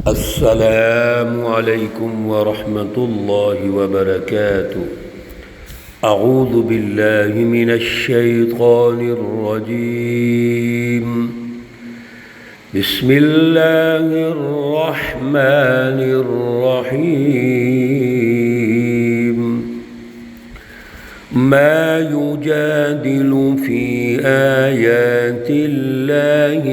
السلام علیکم ورحمۃ اللہ وبرکاتہ۔ اعوذ باللہ من الشیطان الرجیم، بسم اللہ الرحمن الرحیم۔ ما یجادل فی آیات اللہ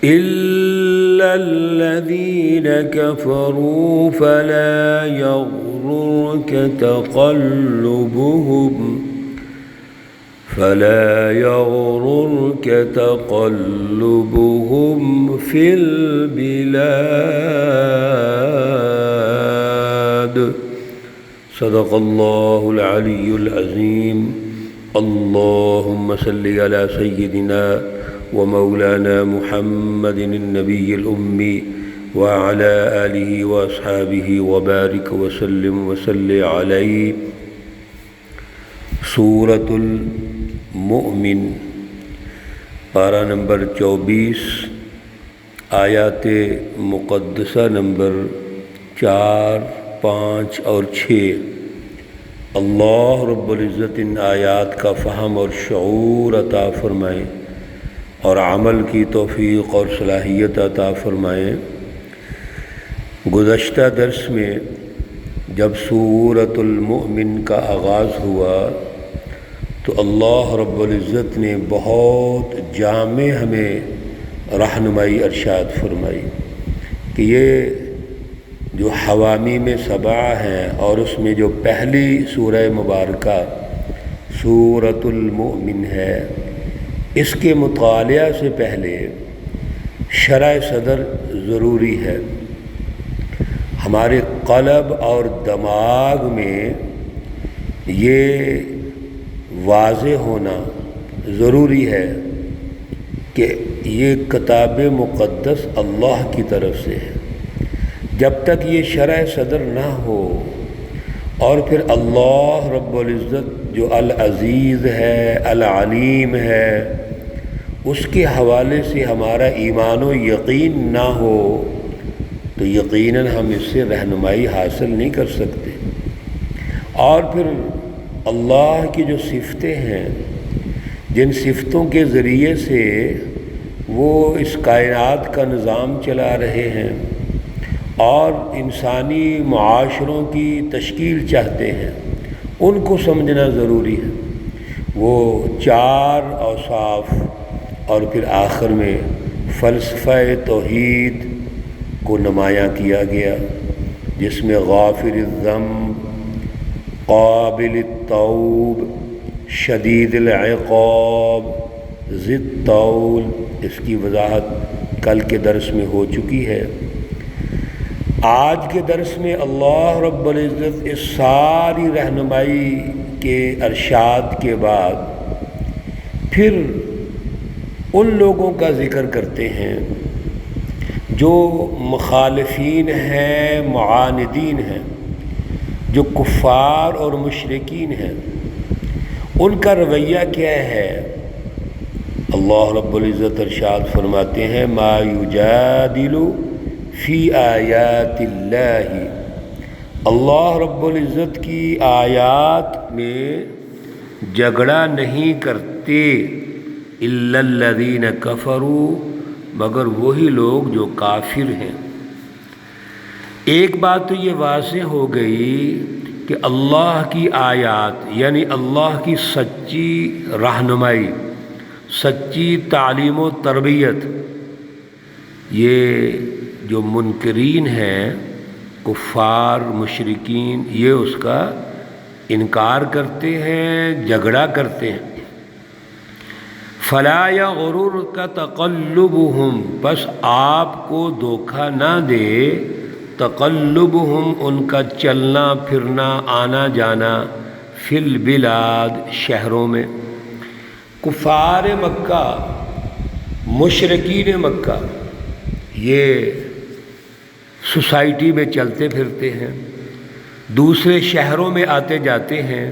إلا الذين كفروا فلا يغررك تقلبهم في البلاد۔ صدق الله العلي العظيم۔ اللهم صل على سيدنا ومولانا محمد النبي الأمي وعلى آله وأصحابه وبارك وسلم عليه۔ سورة المؤمن، پارہ نمبر 24، آیات مقدسہ نمبر 4، 5 اور 6۔ اللہ رب العزت ان آیات کا فہم اور شعور عطا فرمائیں اور عمل کی توفیق اور صلاحیت عطا فرمائیں۔ گزشتہ درس میں جب سورۃ المؤمن کا آغاز ہوا تو اللہ رب العزت نے بہت جامع ہمیں رہنمائی ارشاد فرمائی کہ یہ جو حوامیم سبع ہیں اور اس میں جو پہلی سورہ مبارکہ سورۃ المؤمن ہے، اس کے مطالعہ سے پہلے شرح صدر ضروری ہے۔ ہمارے قلب اور دماغ میں یہ واضح ہونا ضروری ہے کہ یہ کتاب مقدس اللہ کی طرف سے ہے۔ جب تک یہ شرح صدر نہ ہو اور پھر اللہ رب العزت جو العزیز ہے، العلیم ہے، اس کے حوالے سے ہمارا ایمان و یقین نہ ہو تو یقیناً ہم اس سے رہنمائی حاصل نہیں کر سکتے۔ اور پھر اللہ کی جو صفتیں ہیں، جن صفتوں کے ذریعے سے وہ اس کائنات کا نظام چلا رہے ہیں اور انسانی معاشروں کی تشکیل چاہتے ہیں، ان کو سمجھنا ضروری ہے۔ وہ 4 اوصاف اور پھر آخر میں فلسفہ توحید کو نمایاں کیا گیا، جس میں غافر الذنب، قابل التوب، شدید العقاب، ذی الطول، اس کی وضاحت کل کے درس میں ہو چکی ہے۔ آج کے درس میں اللہ رب العزت اس ساری رہنمائی کے ارشاد کے بعد پھر ان لوگوں کا ذکر کرتے ہیں جو مخالفین ہیں، معاندین ہیں، جو کفار اور مشرکین ہیں، ان کا رویہ کیا ہے۔ اللہ رب العزت ارشاد فرماتے ہیں ما یجادل فی آیات اللہ، اللہ رب العزت کی آیات میں جھگڑا نہیں کرتے الا الذین کفروا، مگر وہی لوگ جو کافر ہیں۔ ایک بات تو یہ واضح ہو گئی کہ اللہ کی آیات یعنی اللہ کی سچی رہنمائی، سچی تعلیم و تربیت، یہ جو منکرین ہیں، کفار مشرکین، یہ اس کا انکار کرتے ہیں، جھگڑا کرتے ہیں۔ فلا یغررک تقلبهم، بس آپ کو دھوکہ نہ دے تقلبهم، ان کا چلنا پھرنا، آنا جانا، فی البلاد، شہروں میں۔ کفار مکہ، مشرکین مکہ، یہ سوسائٹی میں چلتے پھرتے ہیں، دوسرے شہروں میں آتے جاتے ہیں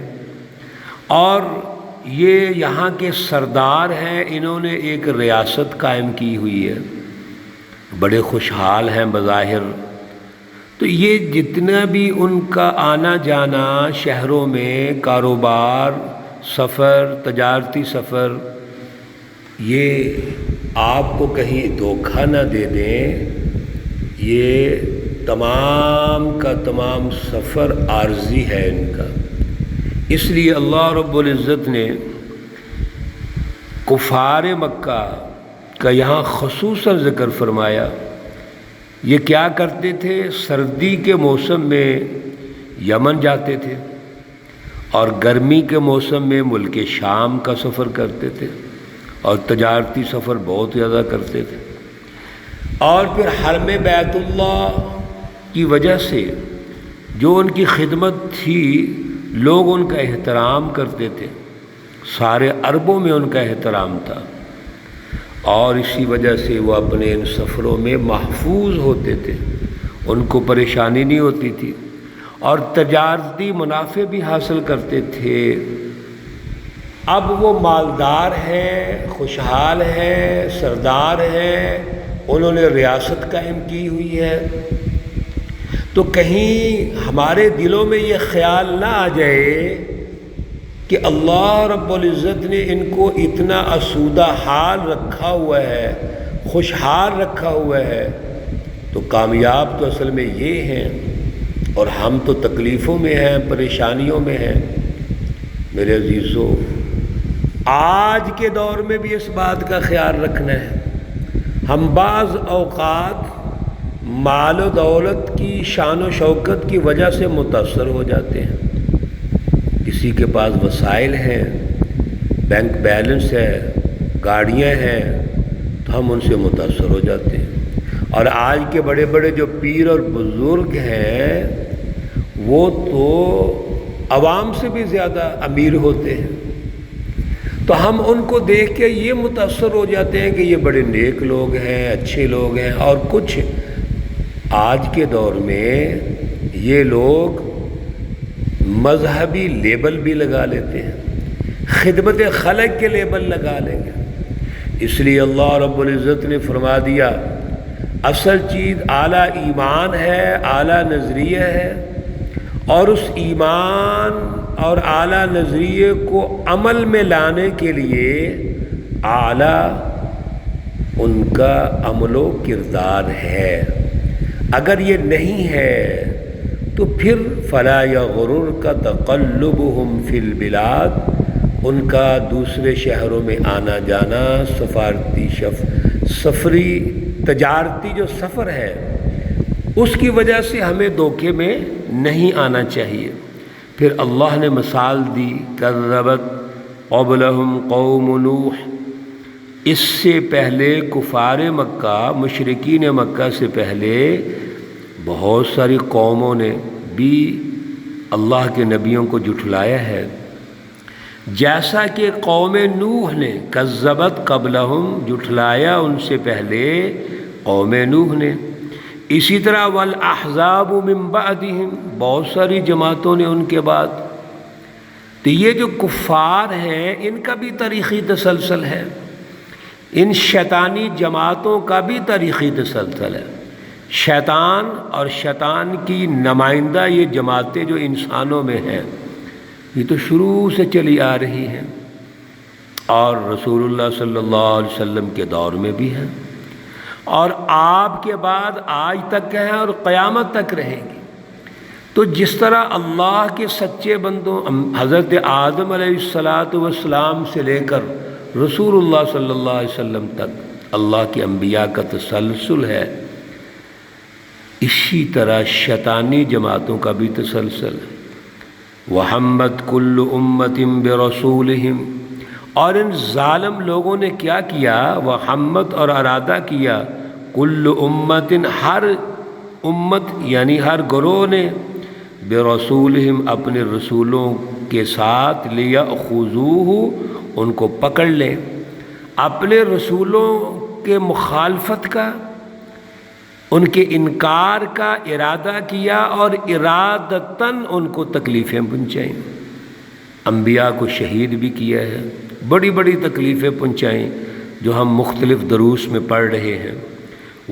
اور یہ یہاں کے سردار ہیں، انہوں نے ایک ریاست قائم کی ہوئی ہے، بڑے خوشحال ہیں بظاہر۔ تو یہ جتنا بھی ان کا آنا جانا شہروں میں، کاروبار، سفر، تجارتی سفر، یہ آپ کو کہیں دھوکہ نہ دے دیں، یہ تمام کا تمام سفر عارضی ہے ان کا۔ اس لیے اللہ رب العزت نے کفار مکہ کا یہاں خصوصاً ذکر فرمایا۔ یہ کیا کرتے تھے؟ سردی کے موسم میں یمن جاتے تھے اور گرمی کے موسم میں ملک شام کا سفر کرتے تھے اور تجارتی سفر بہت زیادہ کرتے تھے۔ اور پھر حرم بیت اللہ کی وجہ سے جو ان کی خدمت تھی، لوگ ان کا احترام کرتے تھے، سارے عربوں میں ان کا احترام تھا، اور اسی وجہ سے وہ اپنے ان سفروں میں محفوظ ہوتے تھے، ان کو پریشانی نہیں ہوتی تھی، اور تجارتی منافع بھی حاصل کرتے تھے۔ اب وہ مالدار ہیں، خوشحال ہیں، سردار ہیں، انہوں نے ریاست قائم کی ہوئی ہے، تو کہیں ہمارے دلوں میں یہ خیال نہ آ جائے کہ اللہ رب العزت نے ان کو اتنا آسودہ حال رکھا ہوا ہے، خوشحال رکھا ہوا ہے، تو کامیاب تو اصل میں یہ ہیں اور ہم تو تکلیفوں میں ہیں، پریشانیوں میں ہیں۔ میرے عزیزو، آج کے دور میں بھی اس بات کا خیال رکھنا ہے۔ ہم بعض اوقات مال و دولت کی شان و شوکت کی وجہ سے متاثر ہو جاتے ہیں، کسی کے پاس وسائل ہیں، بینک بیلنس ہے، گاڑیاں ہیں، تو ہم ان سے متاثر ہو جاتے ہیں۔ اور آج کے بڑے بڑے جو پیر اور بزرگ ہیں، وہ تو عوام سے بھی زیادہ امیر ہوتے ہیں، تو ہم ان کو دیکھ کے یہ متاثر ہو جاتے ہیں کہ یہ بڑے نیک لوگ ہیں، اچھے لوگ ہیں۔ اور کچھ آج کے دور میں یہ لوگ مذہبی لیبل بھی لگا لیتے ہیں، خدمت خلق کے لیبل لگا لیں گے۔ اس لیے اللہ رب العزت نے فرما دیا، اصل چیز اعلیٰ ایمان ہے، اعلیٰ نظریہ ہے، اور اس ایمان اور اعلیٰ نظریے کو عمل میں لانے کے لیے اعلیٰ ان کا عمل و کردار ہے۔ اگر یہ نہیں ہے تو پھر فلا یغررک تقلبهم فی البلاد، ان کا دوسرے شہروں میں آنا جانا، سفری تجارتی جو سفر ہے، اس کی وجہ سے ہمیں دھوکے میں نہیں آنا چاہیے۔ پھر اللہ نے مثال دی، کذبت قبلہم قوم نوح، اس سے پہلے کفار مکہ، مشرکین مکہ سے پہلے بہت ساری قوموں نے بھی اللہ کے نبیوں کو جھٹلایا ہے، جیسا کہ قوم نوح نے، کذبت قبلہم، جھٹلایا ان سے پہلے قوم نوح نے۔ اسی طرح والاحزاب من بعدہم، بہت ساری جماعتوں نے ان کے بعد۔ تو یہ جو کفار ہیں، ان کا بھی تاریخی تسلسل ہے، ان شیطانی جماعتوں کا بھی تاریخی تسلسل ہے۔ شیطان اور شیطان کی نمائندہ یہ جماعتیں جو انسانوں میں ہیں، یہ تو شروع سے چلی آ رہی ہیں، اور رسول اللہ صلی اللہ علیہ وسلم کے دور میں بھی ہیں، اور آپ کے بعد آج تک ہیں اور قیامت تک رہیں گی۔ تو جس طرح اللہ کے سچے بندوں حضرت آدم علیہ السلام سے لے کر رسول اللہ صلی اللہ علیہ وسلم تک اللہ کے انبیاء کا تسلسل ہے، اسی طرح شیطانی جماعتوں کا بھی تسلسل ہے۔ وَحَمَّتْ كُلُّ أُمَّةٍ بِرَسُولِهِمْ، اور ان ظالم لوگوں نے کیا کیا؟ وَحَمَّتْ، اور ارادہ کیا، كُلُّ أُمَّةٍ، ہر امت یعنی ہر گروہ نے، بِرَسُولِهِمْ، اپنے رسولوں کے ساتھ، لِيَأْخُذُوهُ، ان کو پکڑ لیں، اپنے رسولوں کے مخالفت کا، ان کے انکار کا ارادہ کیا اور ارادتاً ان کو تکلیفیں پہنچائیں۔ انبیاء کو شہید بھی کیا ہے، بڑی بڑی تکلیفیں پہنچائیں جو ہم مختلف دروس میں پڑھ رہے ہیں۔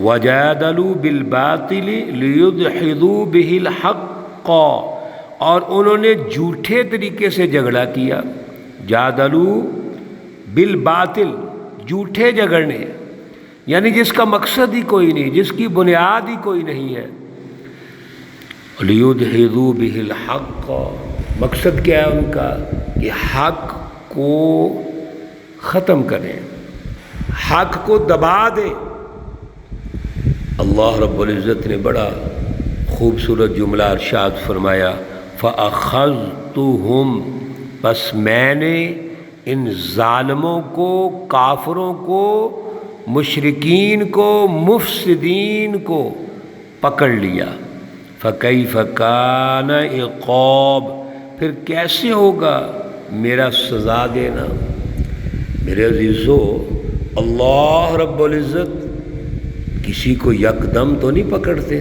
وَجَادَلُوا بِالْبَاطِلِ لِيُدْحِضُوا بِهِ الْحَقَّ، اور انہوں نے جھوٹے طریقے سے جھگڑا کیا۔ جادلوا بالباطل، جھوٹے جھگڑنے، یعنی جس کا مقصد ہی کوئی نہیں، جس کی بنیاد ہی کوئی نہیں ہے۔ لِيُدْحِضُوا بِهِ الْحَقَّ، مقصد کیا ہے ان کا؟ کہ حق کو ختم کریں، حق کو دبا دیں۔ اللہ رب العزت نے بڑا خوبصورت جملہ ارشاد فرمایا، فَأَخَذْتُهُمْ، بس میں نے ان ظالموں کو، کافروں کو، مشرکین کو، مفسدین کو پکڑ لیا۔ فَكَيْفَ كَانَ عِقَابِ، پھر کیسے ہوگا میرا سزا دینا۔ میرے عزیزو، اللہ رب العزت کسی کو یکدم تو نہیں پکڑتے۔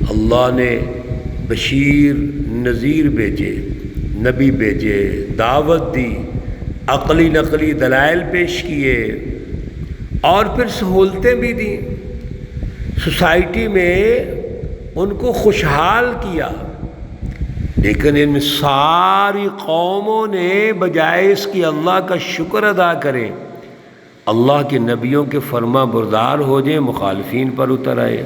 اللہ نے بشیر نذیر بھیجے، نبی بھیجے، دعوت دی، عقلی نقلی دلائل پیش کیے، اور پھر سہولتیں بھی دیں، سوسائٹی میں ان کو خوشحال کیا۔ لیکن ان ساری قوموں نے بجائے اس کی اللہ کا شکر ادا کریں، اللہ کے نبیوں کے فرما بردار ہو جائیں، مخالفین پر اتر آئے۔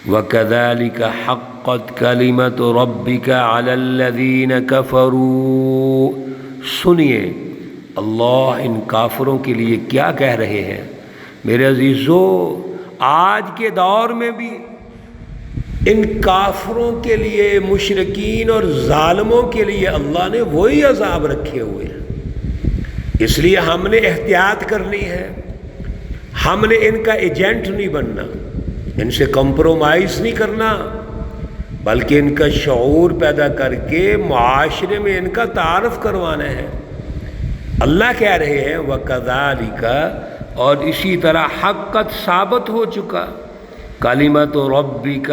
وَكَذَلِكَ حَقَّتْ كَلِمَةُ رَبِّكَ عَلَى الَّذِينَ كَفَرُوا، سنیے اللہ ان کافروں کے لیے کیا کہہ رہے ہیں۔ میرے عزیزو، آج کے دور میں بھی ان کافروں کے لیے، مشرکین اور ظالموں کے لیے اللہ نے وہی عذاب رکھے ہوئے ہیں۔ اس لیے ہم نے احتیاط کرنی ہے، ہم نے ان کا ایجنٹ نہیں بننا، ان سے کمپرومائز نہیں کرنا، بلکہ ان کا شعور پیدا کر کے معاشرے میں ان کا تعارف کروانا ہے۔ اللہ کہہ رہے ہیں وَكَذَلِكَ، اور اسی طرح حقت ثابت ہو چکا، کلمۃ ربک،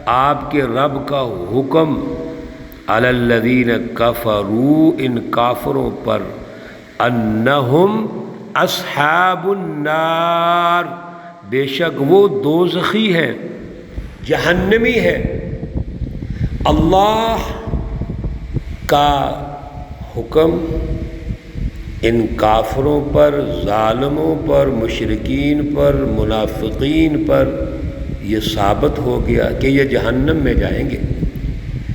آپ کے رب کا حکم، علی الذین کفروا، ان کافروں پر، انہم اصحاب النار، بے شک وہ دوزخی ہیں، جہنمی ہیں۔ اللہ کا حکم ان کافروں پر، ظالموں پر، مشرکین پر، منافقین پر یہ ثابت ہو گیا کہ یہ جہنم میں جائیں گے۔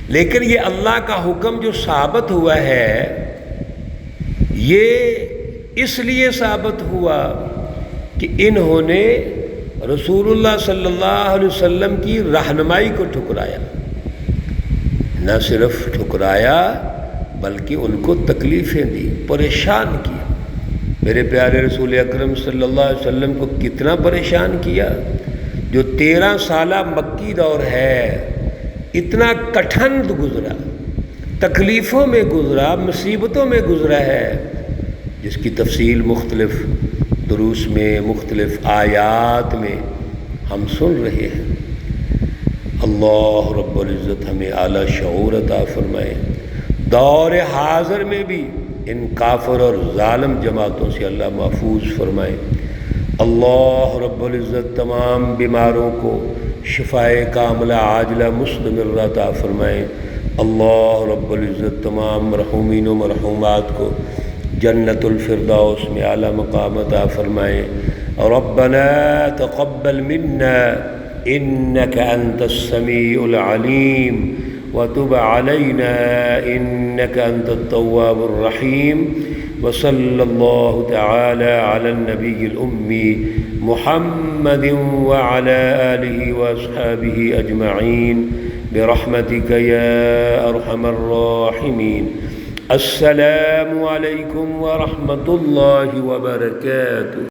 لیکن یہ اللہ کا حکم جو ثابت ہوا ہے، یہ اس لیے ثابت ہوا کہ انہوں نے رسول اللہ صلی اللہ علیہ وسلم کی رہنمائی کو ٹھکرایا۔ نہ صرف ٹھکرایا بلکہ ان کو تکلیفیں دی، پریشان کیا۔ میرے پیارے رسول اکرم صلی اللہ علیہ وسلم کو کتنا پریشان کیا، جو 13 سالہ مکی دور ہے، اتنا کٹھن گزرا، تکلیفوں میں گزرا، مصیبتوں میں گزرا ہے، جس کی تفصیل مختلف دروس میں، مختلف آیات میں ہم سن رہے ہیں۔ اللہ رب العزت ہمیں اعلیٰ شعور عطا فرمائے، دور حاضر میں بھی ان کافر اور ظالم جماعتوں سے اللہ محفوظ فرمائے۔ اللہ رب العزت تمام بیماروں کو شفائے کاملہ عاجلہ مستمرہ عطا فرمائے۔ اللہ رب العزت تمام مرحومین و مرحومات کو جنت الفردوس میں اعلیٰ مقام عطا فرمائے۔ ربنا تقبل منا انك انت السميع العليم وتب علينا انك انت التواب الرحيم، وصلى الله تعالى على النبي الأمي محمد وعلى آله وأصحابه أجمعين برحمتك يا أرحم الراحمين۔ السلام عليكم ورحمة الله وبركاته۔